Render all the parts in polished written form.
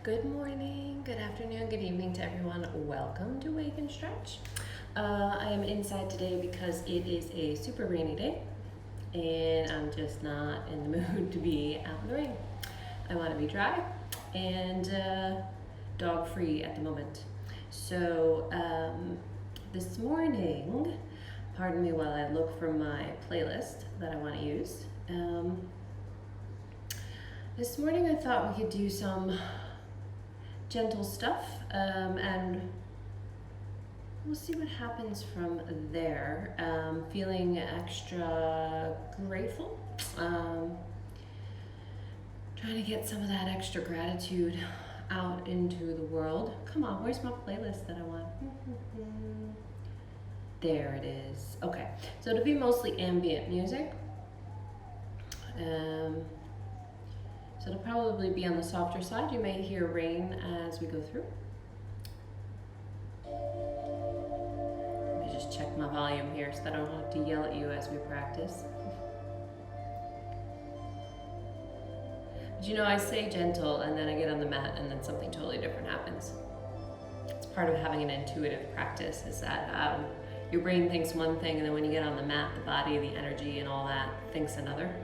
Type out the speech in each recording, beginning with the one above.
Good morning, good afternoon, good evening to everyone. Welcome to Wake and Stretch. I am inside today because it is a super rainy day and I'm just not in the mood to be out in the rain. I want to be dry and dog free at the moment. So this morning, pardon me while I look for my playlist that I want to use. This morning I thought we could do some gentle stuff and we'll see what happens from there. Feeling extra grateful, trying to get some of that extra gratitude out into the world. Come on, where's my playlist that I want? There it is. Okay, so it'll be mostly ambient music. So it'll probably be on the softer side. You may hear rain as we go through. Let me just check my volume here so that I don't have to yell at you as we practice. But you know, I say gentle and then I get on the mat and then something totally different happens. It's part of having an intuitive practice is that your brain thinks one thing and then when you get on the mat, the body, the energy and all that thinks another.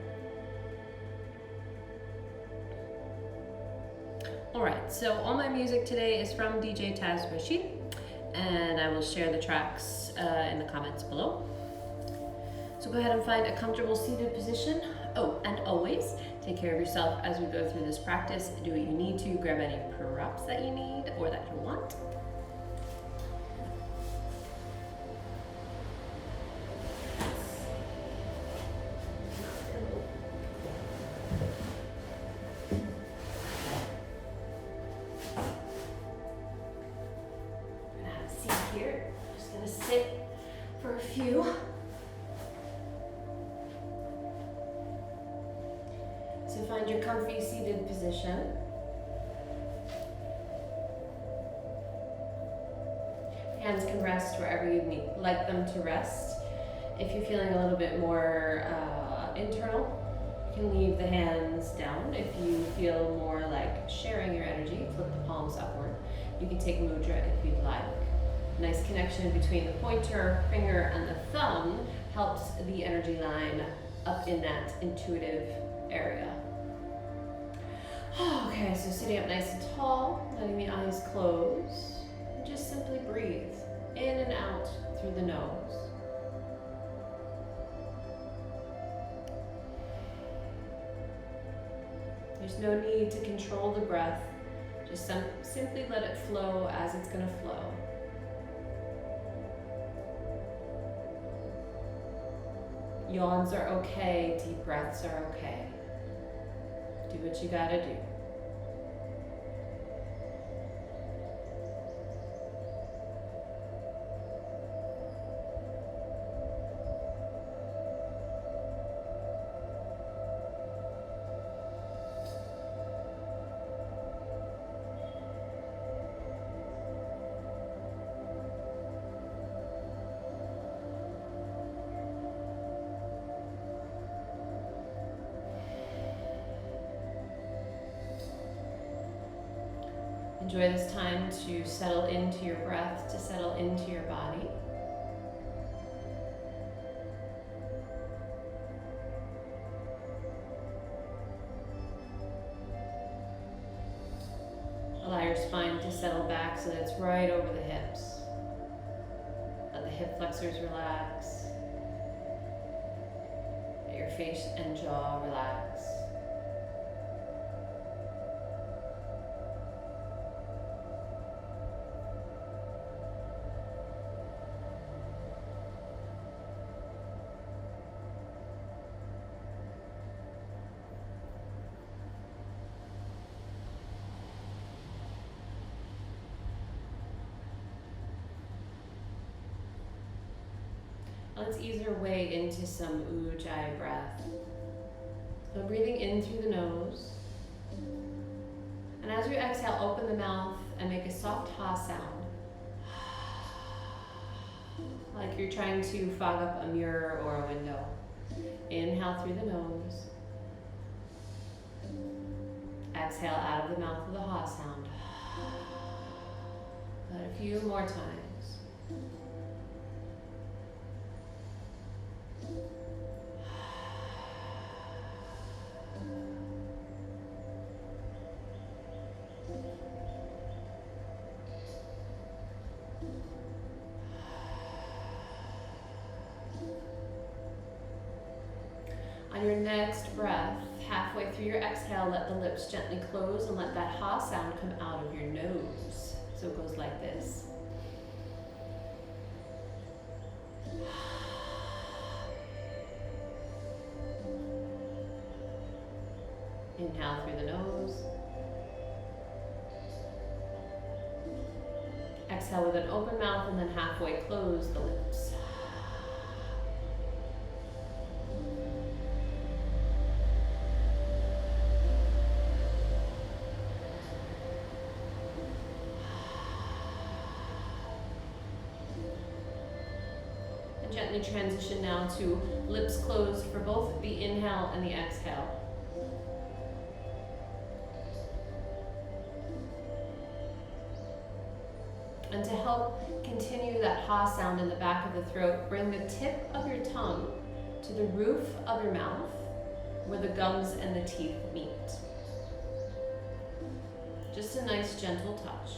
Alright, so all my music today is from DJ Taz Rashid, and I will share the tracks in the comments below. So go ahead and find a comfortable seated position. Oh, and always take care of yourself as we go through this practice. Do what you need to, grab any props that you need or that you want. So find your comfy seated position. Hands can rest wherever you'd like them to rest. If you're feeling a little bit more internal, you can leave the hands down. If you feel more like sharing your energy, flip the palms upward. You can take mudra if you'd like. Nice connection between the pointer finger and the thumb helps the energy line up in that intuitive area. Okay, so sitting up nice and tall, letting the eyes close, and just simply breathe in and out through the nose. There's no need to control the breath, just simply let it flow as it's going to flow. Yawns are okay, deep breaths are okay. Do what you gotta do. Enjoy this time to settle into your breath, to settle into your body. Allow your spine to settle back so that it's right over the hips. Let the hip flexors relax. Let your face and jaw relax. Let's ease our way into some Ujjayi breath. So breathing in through the nose. And as you exhale, open the mouth and make a soft ha sound. Like you're trying to fog up a mirror or a window. Inhale through the nose. exhale out of the mouth with a ha sound. But a few more times. On your next breath, halfway through your exhale, let the lips gently close and let that ha sound come out of your nose. So it goes like this. Inhale through the nose. Exhale with an open mouth and then halfway close the lips. And gently transition now to lips closed for both the inhale and the exhale. And to help continue that ha sound in the back of the throat, bring the tip of your tongue to the roof of your mouth where the gums and the teeth meet. Just a nice gentle touch.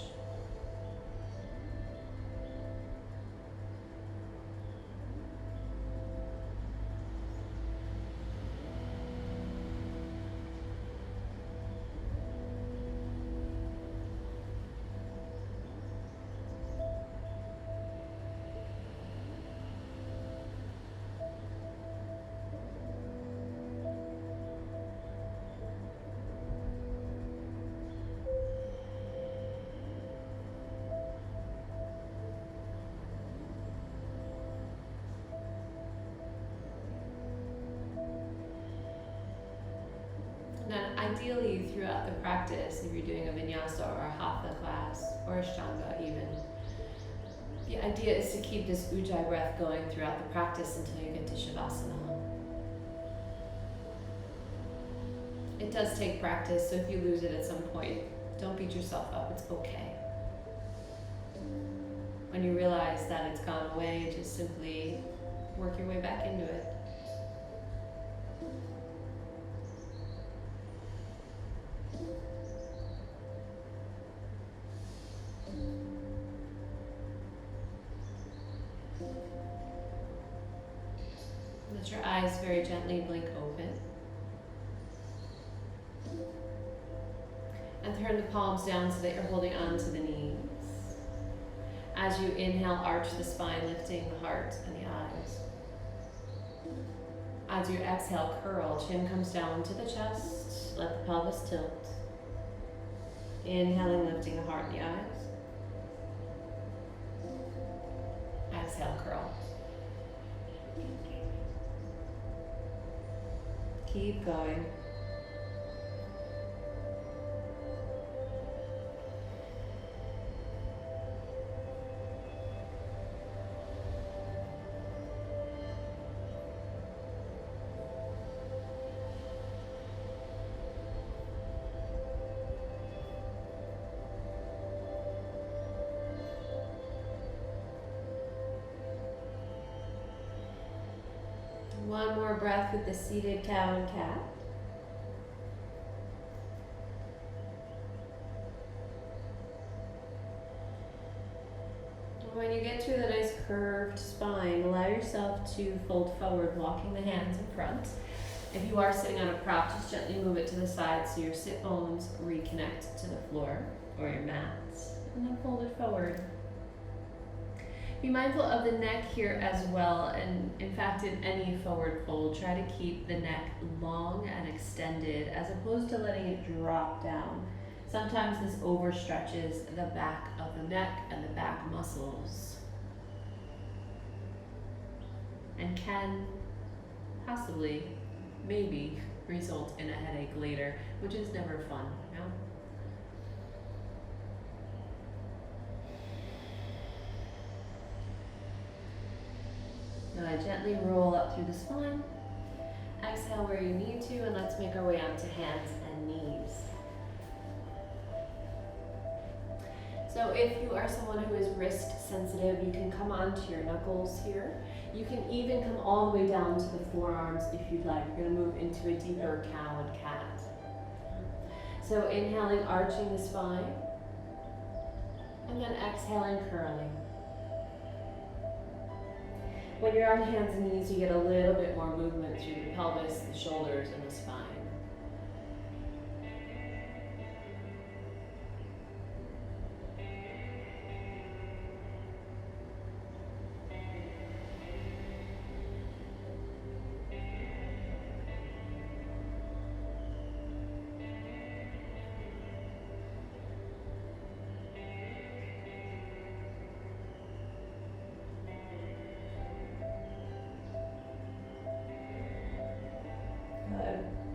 And ideally, throughout the practice, if you're doing a vinyasa or a hatha class or ashtanga even, the idea is to keep this Ujjayi breath going throughout the practice until you get to shavasana. It does take practice, so if you lose it at some point, don't beat yourself up, it's okay. When you realize that it's gone away, just simply work your way back into it. Let your eyes very gently blink open. And turn the palms down so that you're holding on to the knees. As you inhale, arch the spine, lifting the heart and the eyes. As you exhale, curl, chin comes down to the chest, let the pelvis tilt. Inhaling, lifting the heart and the eyes. Exhale, curl. Keep going. One more breath with the seated cow and cat. When you get to the nice curved spine, allow yourself to fold forward, walking the hands in front. If you are sitting on a prop, just gently move it to the side so your sit bones reconnect to the floor or your mats, and then fold it forward. Be mindful of the neck here as well, and in fact in any forward fold, try to keep the neck long and extended as opposed to letting it drop down. Sometimes this overstretches the back of the neck and the back muscles and can possibly, maybe, result in a headache later, which is never fun, you know? Now gently roll up through the spine. Exhale where you need to, and let's make our way onto hands and knees. So if you are someone who is wrist sensitive, you can come onto your knuckles here. You can even come all the way down to the forearms if you'd like. You're going to move into a deeper cow and cat. So inhaling, arching the spine, and then exhaling, curling. When you're on hands and knees, you get a little bit more movement through the pelvis, the shoulders, and the spine.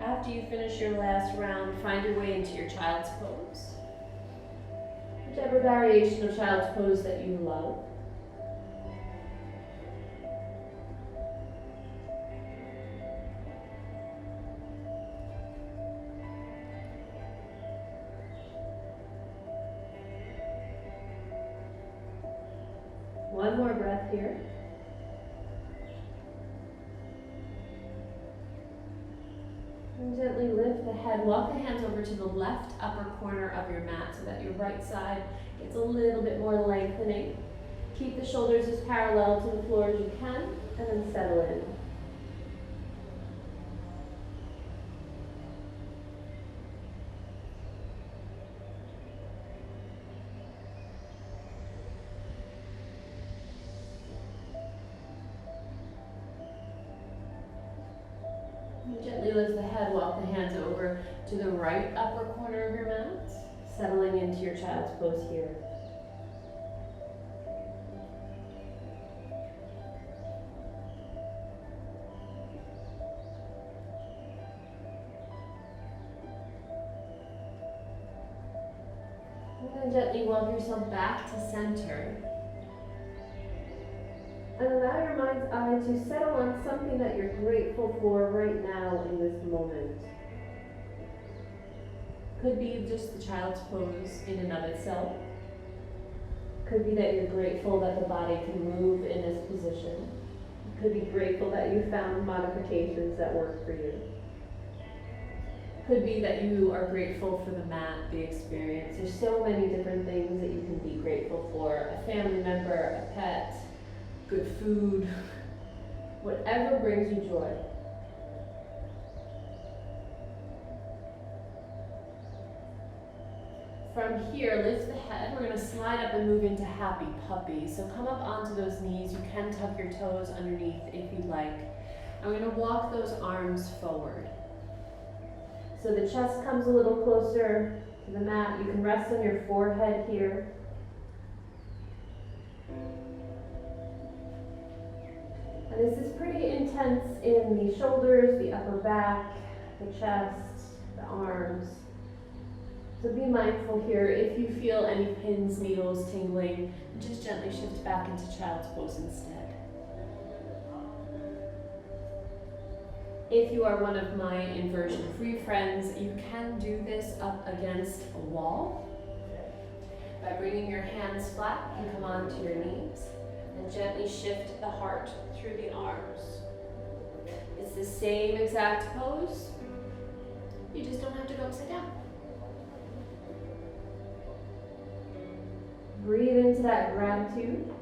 After you finish your last round, find your way into your child's pose. Whichever variation of child's pose that you love. One more breath here. And gently lift the head. Walk the hands over to the left upper corner of your mat so that your right side gets a little bit more lengthening. Keep the shoulders as parallel to the floor as you can, and then settle in. Gently lift the head, walk the hands over to the right upper corner of your mat, settling into your child's pose here. And then gently walk yourself back to center. And allow your mind's eye to settle on something that you're grateful for right now in this moment. Could be just the child's pose in and of itself. Could be that you're grateful that the body can move in this position. Could be grateful that you found modifications that work for you. Could be that you are grateful for the mat, the experience. There's so many different things that you can be grateful for. A family member, a pet, good food, whatever brings you joy. From here, lift the head. We're going to slide up and move into happy puppy. So come up onto those knees. You can tuck your toes underneath if you'd like. And we're going to walk those arms forward. So the chest comes a little closer to the mat. You can rest on your forehead here. And this is pretty intense in the shoulders, the upper back, the chest, the arms. So be mindful here. If you feel any pins, needles, tingling, just gently shift back into child's pose instead. If you are one of my inversion free friends, you can do this up against a wall by bringing your hands flat and come onto your knees. And gently shift the heart through the arms. It's the same exact pose. You just don't have to go upside down. Breathe into that gratitude.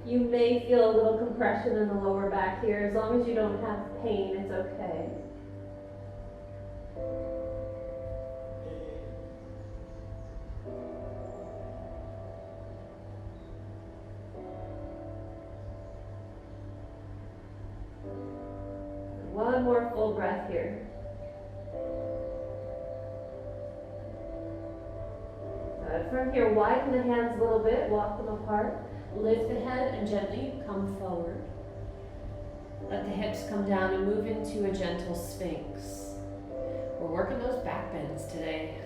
You may feel a little compression in the lower back here. As long as you don't have pain, it's okay. One more full breath here. From here, widen the hands a little bit, walk them apart. Lift the head and gently come forward. Let the hips come down and move into a gentle sphinx. We're working those back bends today.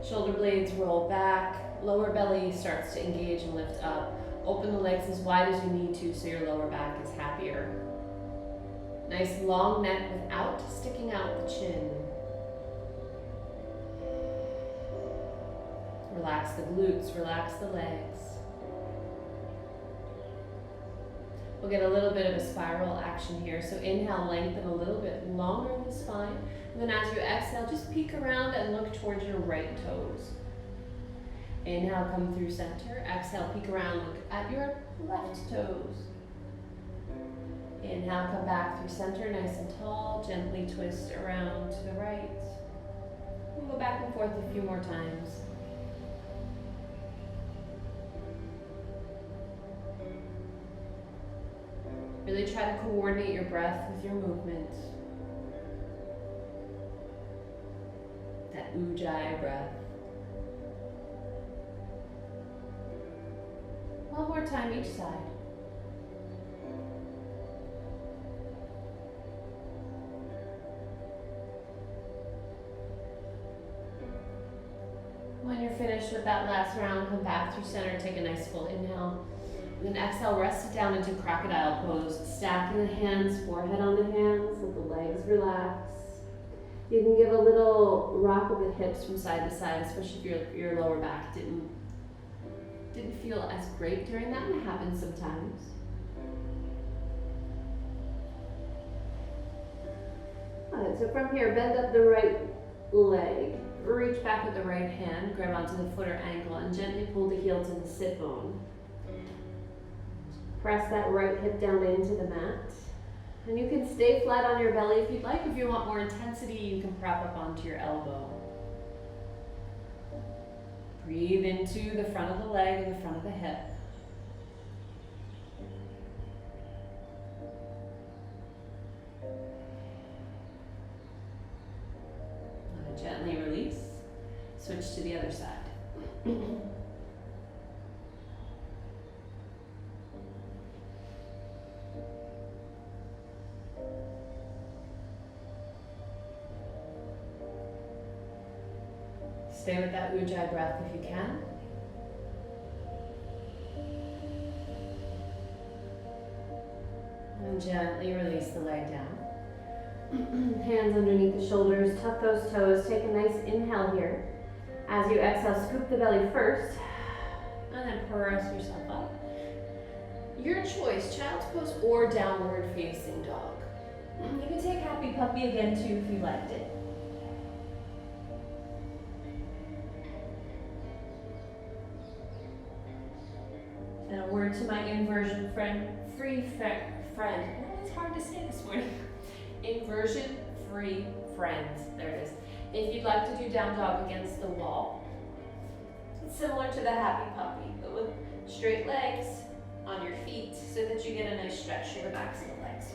Shoulder blades roll back, lower belly starts to engage and lift up. Open the legs as wide as you need to so your lower back is happier. Nice long neck without sticking out the chin. Relax the glutes, relax the legs. We'll get a little bit of a spiral action here. So inhale, lengthen a little bit longer in the spine. And then as you exhale, just peek around and look towards your right toes. Inhale, come through center. Exhale, peek around, look at your left toes. Inhale, come back through center, nice and tall. Gently twist around to the right. We'll go back and forth a few more times. Really try to coordinate your breath with your movement. That Ujjayi breath. One more time each side. When you're finished with that last round, come back through center, take a nice full inhale. And then exhale, rest it down into crocodile pose. Stacking the hands, forehead on the hands, let the legs relax. You can give a little rock of the hips from side to side, especially if your lower back didn't feel as great during that, and it happens sometimes. Alright, so from here, bend up the right leg. Reach back with the right hand, grab onto the foot or ankle, and gently pull the heel to the sit bone. Press that right hip down into the mat. And you can stay flat on your belly if you'd like. If you want more intensity, you can prop up onto your elbow. Breathe into the front of the leg and the front of the hip. Gently release. Switch to the other side. Stay with that Ujjayi breath if you can. And gently release the leg down. Hands underneath the shoulders, tuck those toes, take a nice inhale here. As you exhale, scoop the belly first, and then press yourself up. Your choice, child's pose or downward facing dog. You can take happy puppy again too if you liked it. And a word to my inversion friend, friend. It's hard to say this morning. Inversion free friends. There it is. If you'd like to do down dog against the wall, it's similar to the happy puppy, but with straight legs on your feet so that you get a nice stretch through the backs of the legs.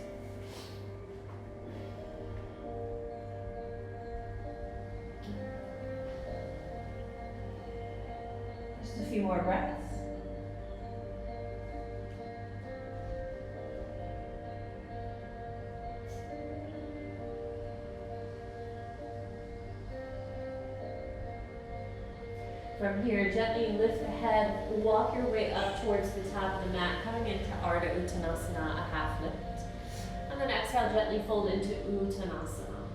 Just a few more breaths. From here, gently lift the head, walk your way up towards the top of the mat, coming into Ardha Uttanasana, a half lift. And then exhale, gently fold into Uttanasana.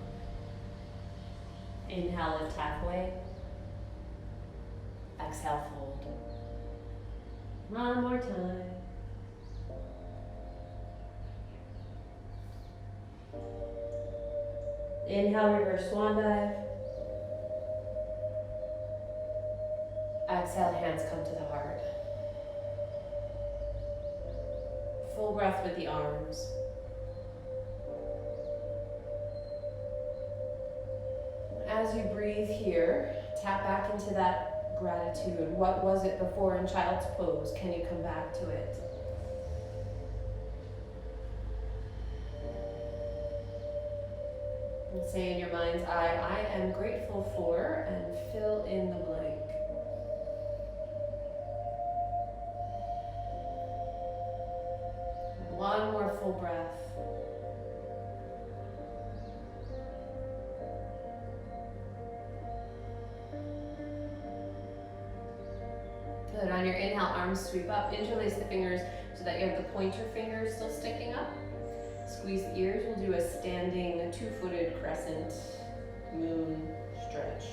Inhale, lift halfway. Exhale, fold. One more time. Inhale, reverse swan dive. Exhale, hands come to the heart. Full breath with the arms. As you breathe here, tap back into that gratitude. What was it before in child's pose? Can you come back to it? And say in your mind's eye, I am grateful for, and fill in the blank. One more full breath. Good. On your inhale, arms sweep up, interlace the fingers so that you have the pointer fingers still sticking up. Squeeze the ears. We'll do a standing two-footed crescent moon stretch.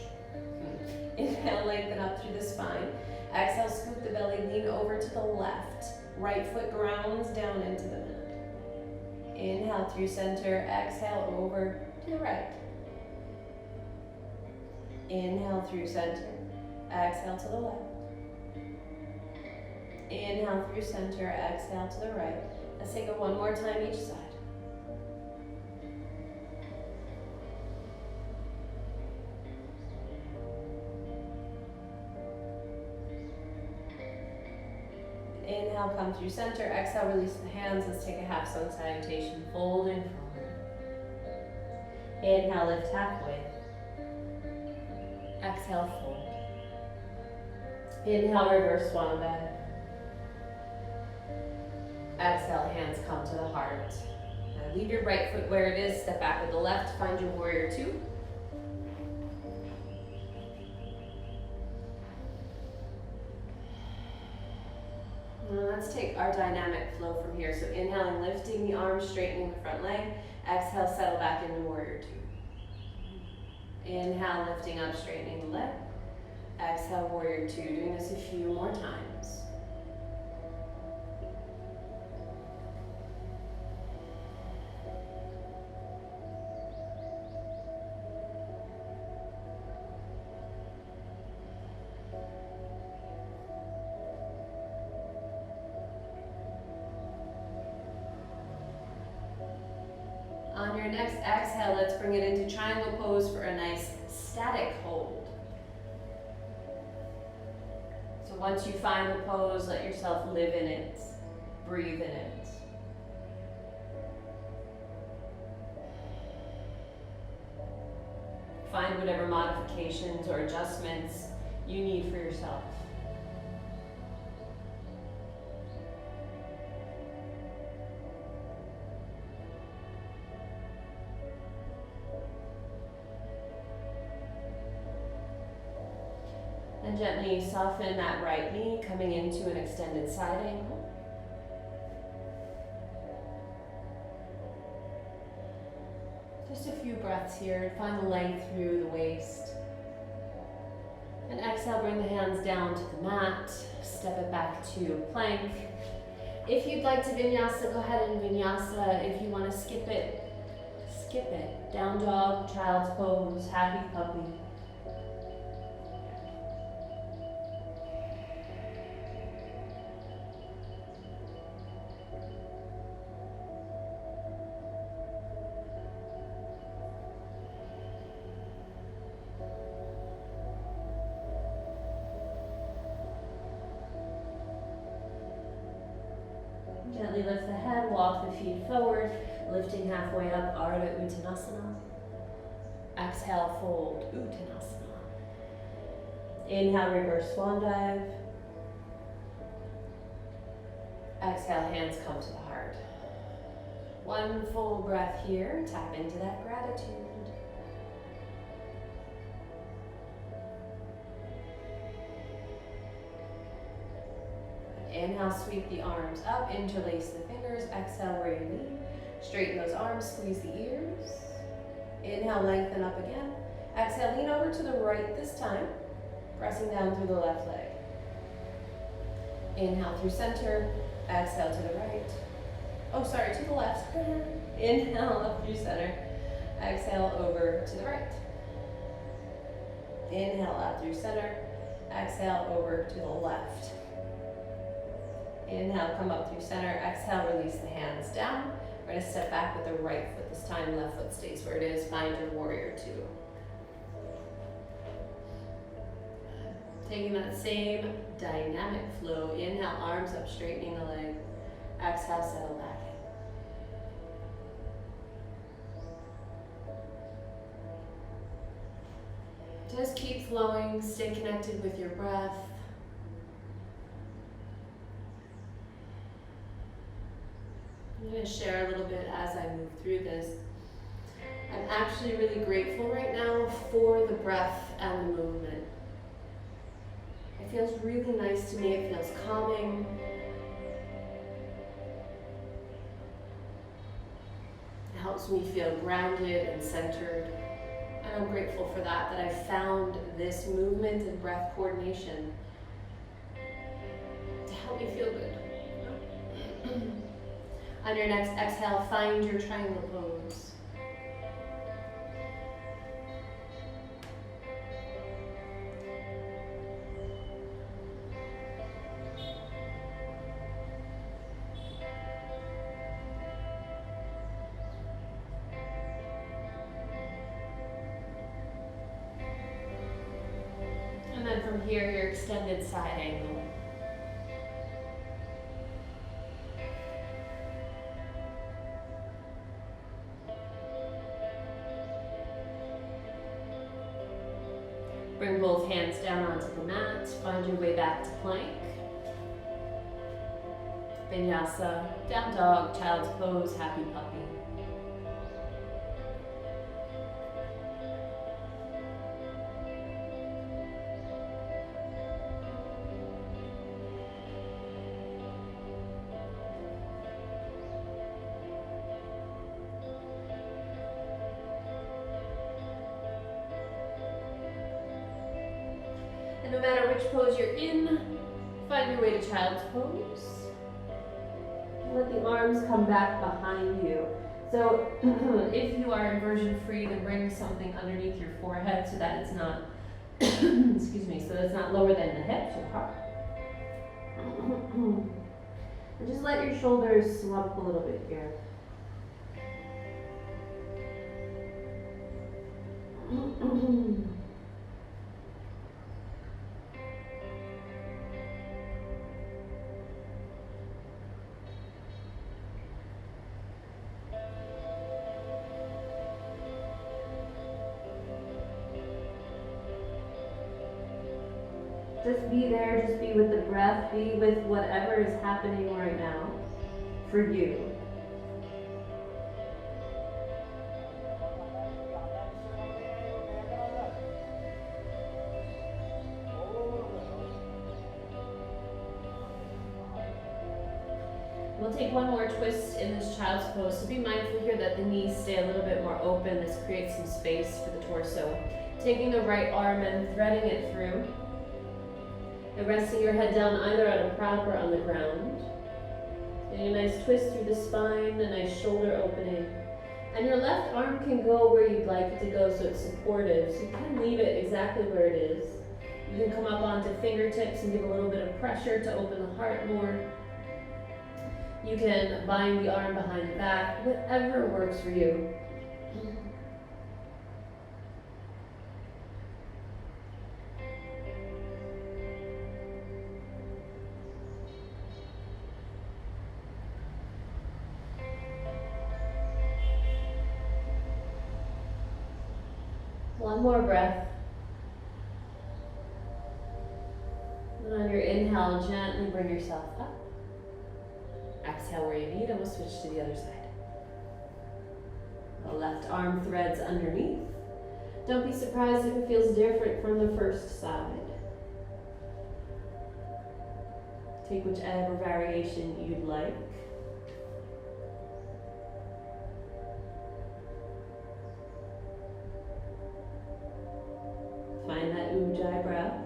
Inhale, lengthen up through the spine. Exhale, scoop the belly, lean over to the left. Right foot grounds down into the mat. Inhale through center, exhale over to the right. Inhale through center, exhale to the left. Inhale through center, exhale to the right. Let's take it one more time each side. Inhale, come through center. Exhale, release the hands. Let's take a half sun salutation, folding forward. Inhale, lift halfway. Exhale, fold. Inhale, reverse swan dive. Exhale, hands come to the heart. Now leave your right foot where it is. Step back with the left. Find your warrior two. Let's take our dynamic flow from here. So inhaling, lifting the arms, straightening the front leg. Exhale, settle back into warrior two. Inhale, lifting up, straightening the leg. Exhale, warrior two. Doing this a few more times. On your next exhale, let's bring it into triangle pose for a nice static hold. So once you find the pose, let yourself live in it, breathe in it. Find whatever modifications or adjustments you need for yourself. And gently soften that right knee, coming into an extended side angle. Just a few breaths here. Find the length through the waist. And exhale, bring the hands down to the mat. Step it back to plank. If you'd like to vinyasa, go ahead and vinyasa. If you want to skip it, skip it. Down dog, child's pose, happy puppy. Gently lift the head, walk the feet forward, lifting halfway up, Ardha Uttanasana. Exhale, fold, Uttanasana. Inhale, reverse swan dive. Exhale, hands come to the heart. One full breath here, tap into that gratitude. Inhale, sweep the arms up, interlace the fingers. Exhale, where you lean. Straighten those arms, squeeze the ears. Inhale, lengthen up again. Exhale, lean over to the right this time, pressing down through the left leg. Inhale through center, exhale to the right. Oh, sorry, to the left. Inhale up through center, exhale over to the right. Inhale up through center, exhale over to the left. Inhale, come up through center. Exhale, release the hands down. We're going to step back with the right foot this time. Left foot stays where it is. Find your warrior two. Taking that same dynamic flow. Inhale, arms up, straightening the leg. Exhale, settle back in. Just keep flowing. Stay connected with your breath. I'm going to share a little bit as I move through this. I'm actually really grateful right now for the breath and the movement. I feels really nice to me. It feels calming. It helps me feel grounded and centered. And I'm grateful for that I found this movement and breath coordination to help me feel good. On your next exhale, find your triangle pose. And then from here, your extended side angle. Bring both hands down onto the mat. Find your way back to plank. Vinyasa, down dog, child's pose, happy puppy. No matter which pose you're in, find your way to child's pose. Let the arms come back behind you. So if you are inversion free, then bring something underneath your forehead so that it's not, excuse me, so that it's not lower than the hips or heart. And just let your shoulders slump a little bit here. Just be there, just be with the breath, be with whatever is happening right now for you. We'll take one more twist in this child's pose, so be mindful here that the knees stay a little bit more open. This creates some space for the torso. Taking the right arm and threading it through. And resting your head down either on a prop or on the ground. Getting a nice twist through the spine, a nice shoulder opening. And your left arm can go where you'd like it to go so it's supportive. So you can leave it exactly where it is. You can come up onto fingertips and give a little bit of pressure to open the heart more. You can bind the arm behind the back, whatever works for you. One more breath. And on your inhale, gently bring yourself up. Exhale where you need, and we'll switch to the other side. The left arm threads underneath. Don't be surprised if it feels different from the first side. Take whichever variation you'd like. Find that Ujjayi breath.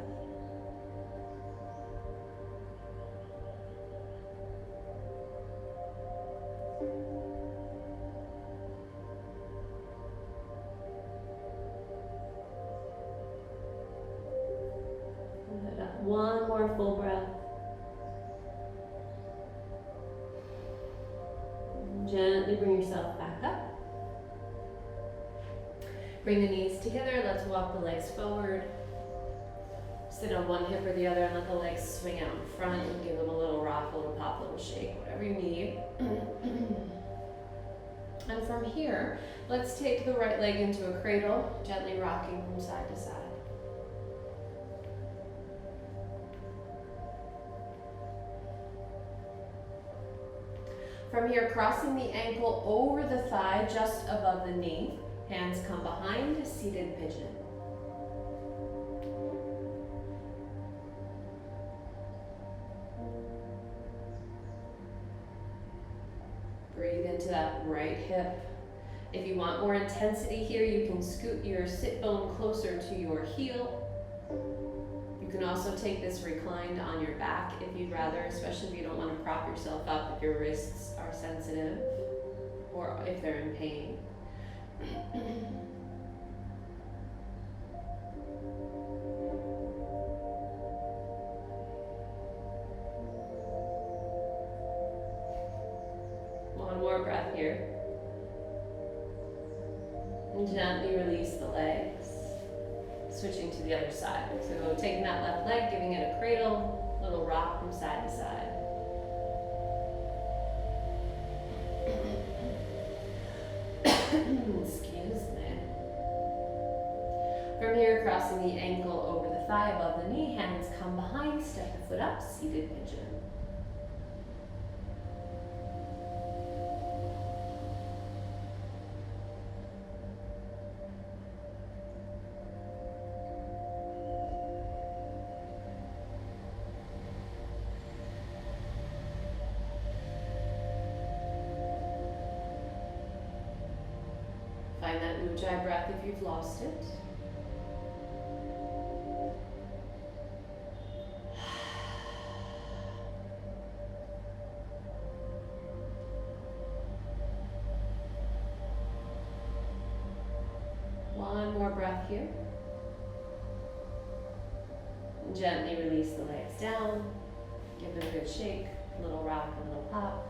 One more full breath. Gently bring yourself back up. Bring the knees together. Let's walk the legs forward. Sit on one hip or the other and let the legs swing out in front and give them a little rock, a little pop, a little shake, whatever you need. And from here, let's take the right leg into a cradle, gently rocking from side to side. From here, crossing the ankle over the thigh, just above the knee. Hands come behind, seated pigeon. Breathe into that right hip. If you want more intensity here, you can scoot your sit bone closer to your heel. You can also take this reclined on your back if you'd rather, especially if you don't want to prop yourself up if your wrists are sensitive or if they're in pain. One more breath here. And gently release the legs. Switching to the other side. So taking that left leg, giving it a cradle, little rock from side to side. Excuse me. From here, crossing the ankle over the thigh above the knee, hands come behind, step the foot up, seated pigeon. Find that Ujjayi breath if you've lost it. One more breath here. And gently release the legs down. Give it a good shake, a little rock, a little pop.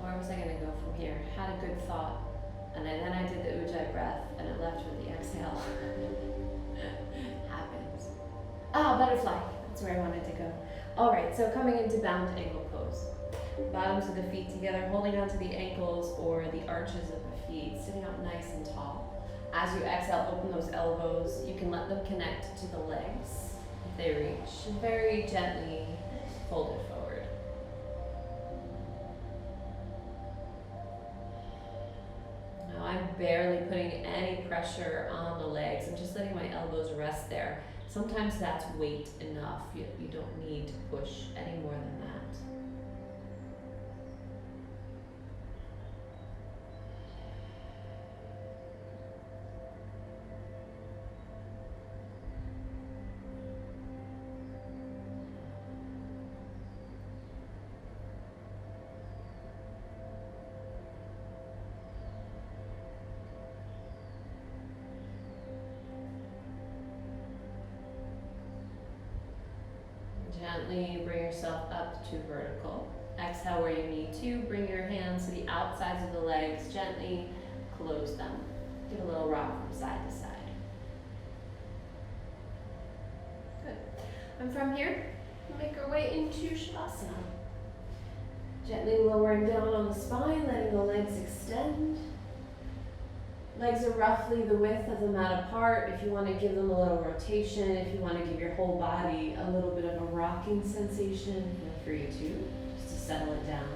Where was I going to go from here? Had a good thought, and then I did the Ujjayi breath, and it left with the exhale. Happens. Ah, butterfly. That's where I wanted to go. All right, so coming into bound ankle pose. Bottoms of the feet together, holding onto the ankles or the arches of the feet, sitting up nice and tall. As you exhale, open those elbows. You can let them connect to the legs if they reach. And very gently fold it forward. I'm barely putting any pressure on the legs. I'm just letting my elbows rest there. Sometimes that's weight enough. You don't need to push any more than that. Gently bring yourself up to vertical. Exhale where you need to. Bring your hands to the outsides of the legs. Gently close them. Give a little rock from side to side. Good. And from here, make our way into Shavasana. Gently lowering down on the spine, letting the legs extend. Legs are roughly the width of the mat apart. If you want to give them a little rotation, if you want to give your whole body a little bit of a rocking sensation, feel free to, just to settle it down.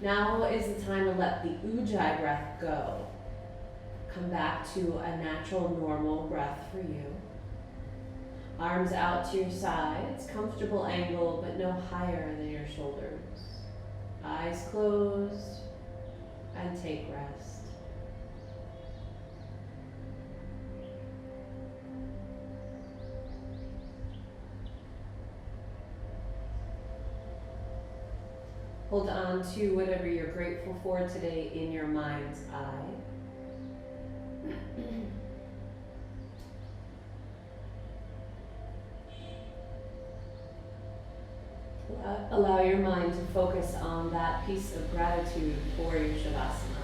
Now is the time to let the Ujjayi breath go. Come back to a natural, normal breath for you. Arms out to your sides, comfortable angle, but no higher than your shoulders. Eyes closed, and take rest. Hold on to whatever you're grateful for today in your mind's eye. Allow your mind to focus on that piece of gratitude for your Shavasana.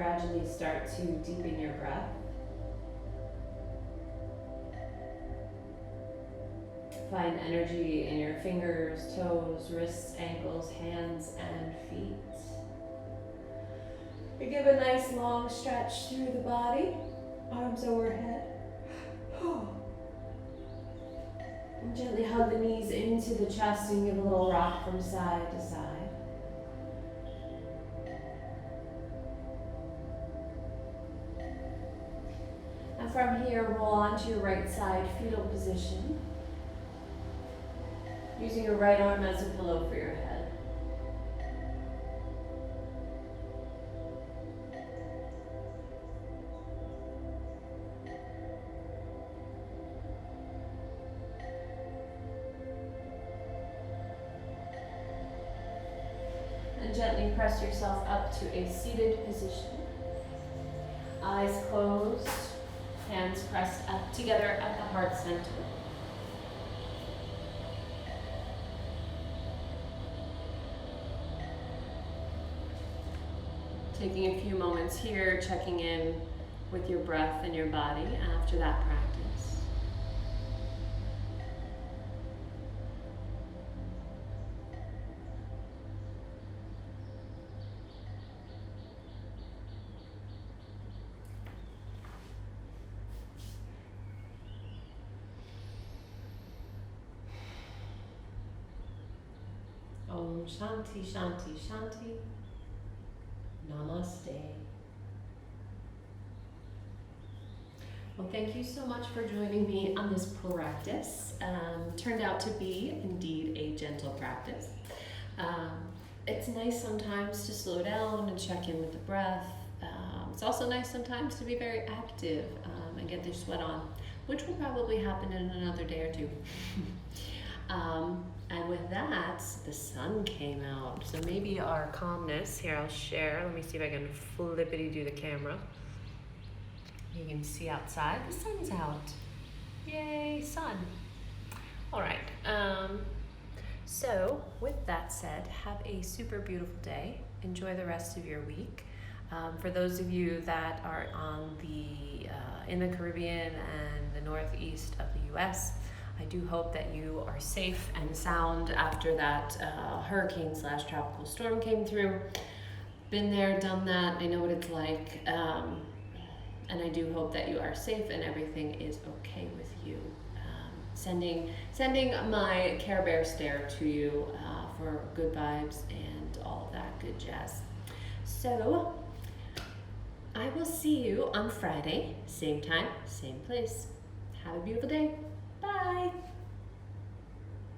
gradually start to deepen your breath. Find energy in your fingers, toes, wrists, ankles, hands, and feet. And give a nice long stretch through the body, arms overhead. And gently hug the knees into the chest and give a little rock from side to side. And from here, roll onto your right side, fetal position, using your right arm as a pillow for your head. And gently press yourself up to a seated position. Eyes closed, hands pressed up together at the heart center. Taking a few moments here, checking in with your breath and your body after that practice. Om Shanti Shanti Shanti. Namaste. Well, thank you so much for joining me on this practice. Turned out to be indeed a gentle practice. It's nice sometimes to slow down and check in with the breath. It's also nice sometimes to be very active and get the sweat on, which will probably happen in another day or two. And with that, the sun came out. So maybe our calmness, here I'll share. Let me see if I can flippity do the camera. You can see outside, the sun's out. Yay, sun. All right, so with that said, have a super beautiful day. Enjoy the rest of your week. For those of you that are on in the Caribbean and the northeast of the US, I do hope that you are safe and sound after that hurricane/tropical storm came through. Been there, done that, I know what it's like. And I do hope that you are safe and everything is okay with you. Sending my Care Bear stare to you for good vibes and all of that good jazz. So, I will see you on Friday, same time, same place. Have a beautiful day.